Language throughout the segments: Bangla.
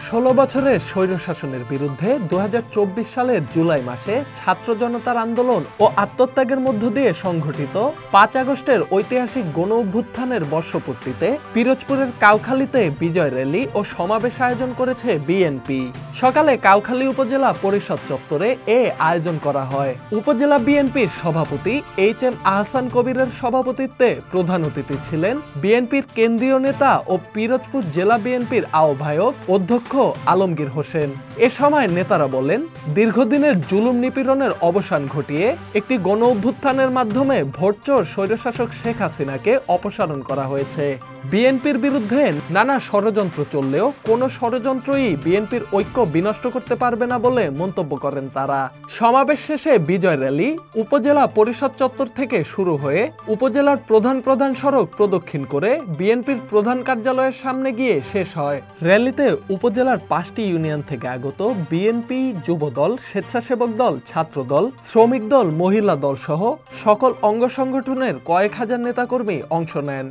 16 বছরের স্বৈরশাসনের বিরুদ্ধে 2024 সালের জুলাই মাসে ছাত্র জনতার আন্দোলন ও আত্মত্যাগের মধ্য দিয়ে সংঘটিত 5 আগস্টের ঐতিহাসিক গণ অভ্যুত্থানের বর্ষপূর্তিতে পিরোজপুরের কাউখালীতে বিজয় র্যালি ও সমাবেশ আয়োজন করেছে বিএনপি। সকালে কাউখালী উপজেলা পরিষদ চত্বরে এ আয়োজন করা হয়। উপজেলা বিএনপির সভাপতি HM আহসান কবিরের সভাপতিত্বে প্রধান অতিথি ছিলেন বিএনপির কেন্দ্রীয় নেতা ও পিরোজপুর জেলা বিএনপির আহ্বায়ক অধ্যক্ষ আলমগীর হোসেন। এ সময় নেতারা বলেন, দীর্ঘদিনের জুলুম নিপীড়নের অবসান ঘটিয়ে একটি গণ অভ্যুত্থানের মাধ্যমে ভোটচোর স্বৈরশাসক শেখ হাসিনাকে অপসারণ করা হয়েছে। বিএনপির বিরুদ্ধে নানা ষড়যন্ত্র চললেও কোনো ষড়যন্ত্রই বিএনপির ঐক্য বিনষ্ট করতে পারবে না বলে মন্তব্য করেন তারা। সমাবেশ শেষে বিজয় র্যালি উপজেলা পরিষদ চত্বর থেকে শুরু হয়ে উপজেলার প্রধান সড়ক প্রদক্ষিণ করে বিএনপির প্রধান কার্যালয়ের সামনে গিয়ে শেষ হয়। র্যালিতে উপজেলার 5টি ইউনিয়ন থেকে আগত বিএনপি, যুবদল, স্বেচ্ছাসেবক দল, ছাত্রদল, শ্রমিক দল, মহিলা দল সহ সকল অঙ্গ সংগঠনের কয়েক হাজার নেতাকর্মী অংশ নেন।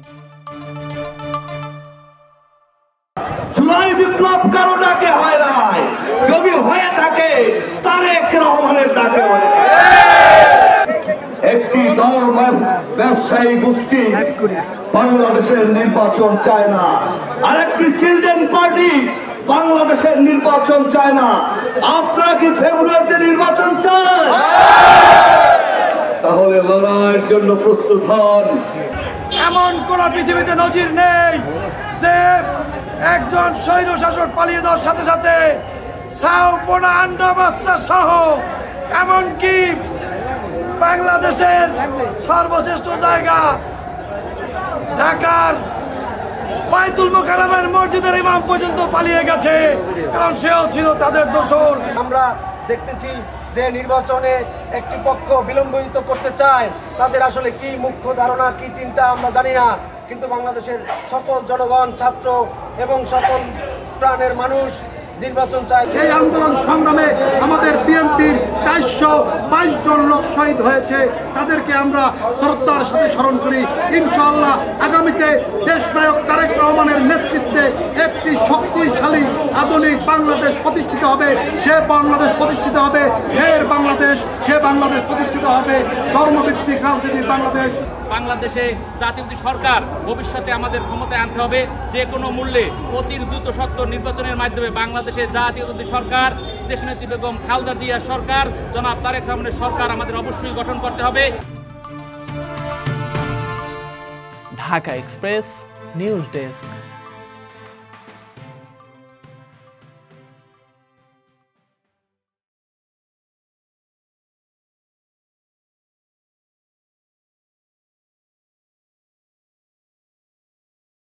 জুলাই বিপ্লব কারো ডাকে হয় নাই, যদি হয়ে থাকে তারেক রহমানের ডাকে হয়। একটি দল ব্যবসায়ী গোষ্ঠী বাংলাদেশের নির্বাচন চায় না, আরেকটি চিলড্রেন পার্টি বাংলাদেশের নির্বাচন চায় না। আপনারা কি ফেব্রুয়ারিতে নির্বাচন চান? তাহলে লড়াইয়ের জন্য প্রস্তুত হন। এমন কোন পৃথিবীতে নজির নেই যে একজন স্বৈর শাসক পালিয়ে যাওয়ার সাথে সাথে সাউপনা আন্ডা বাচ্চা সহ এমনকি বাংলাদেশের সর্বশ্রেষ্ঠ জায়গা ঢাকার বাইতুল মোকাররমের মসজিদের ইমাম পর্যন্ত পালিয়ে গেছে, কারণ সেও ছিল তাদের দোসর। আমরা দেখতেছি যে নির্বাচনে একটি পক্ষ বিলম্বিত করতে চায়, তাদের আসলে কি মুখ্য ধারণা, কি চিন্তা আমরা জানি না, কিন্তু বাংলাদেশের সকল জনগণ, ছাত্র এবং সকল প্রাণের মানুষ নির্বাচন চায়। এই আন্দোলন সংগ্রামে আমাদের বিএনপির 422 জন লোক শহীদ হয়েছে, তাদেরকে আমরা শ্রদ্ধার সাথে স্মরণ করি। ইনশাআল্লাহ আগামীতে দেশনায়ক তারেক রহমানের নেতৃত্বে একটি শক্তিশালী আধুনিক বাংলাদেশ প্রতিষ্ঠিত হবে। সে বাংলাদেশ প্রতিষ্ঠিত হবে ন্যায়ের বাংলাদেশ, সে বাংলাদেশ প্রতিষ্ঠিত হবে ধর্মভিত্তিক রাজনীতির বাংলাদেশ। বাংলাদেশে জাতীয়তাবাদী সরকার ভবিষ্যতে আমাদের ক্ষমতায় আনতে হবে যে কোনো মূল্যে। অতি দ্রুত সত্য নির্বাচনের মাধ্যমে বাংলাদেশে জাতীয়তাবাদী সরকার, দেশনেত্রী বেগম খালেদা জিয়ার সরকার, জনাব তারেক রহমানের সরকার আমাদের অবশ্যই গঠন করতে হবে। Dhaka express news desk.